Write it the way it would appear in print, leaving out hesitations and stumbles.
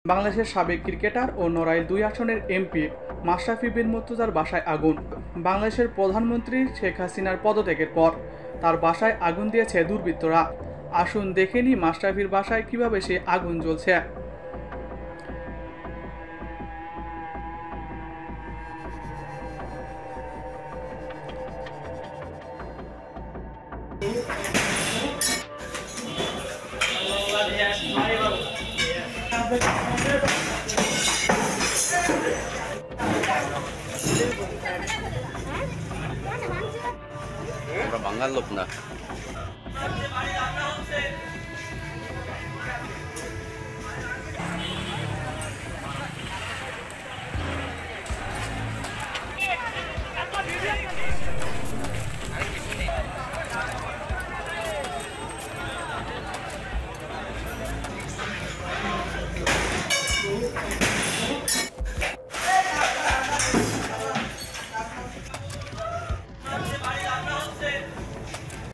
বাংলাদেশের সাবেক ক্রিকেটার ও নড়াইল ২ আসনের এমপি মাশরাফি বিন মুর্তজার বাসায় আগুন। বাংলাদেশের প্রধানমন্ত্রী শেখ হাসিনার পদত্যাগের পর তার বাসায় আগুন দিয়েছে দুর্বৃত্তরা। আসুন দেখে নিই মাশরাফির বাসায় কিভাবে সে আগুন জ্বলছে। আমরা বাঙাল লোক না।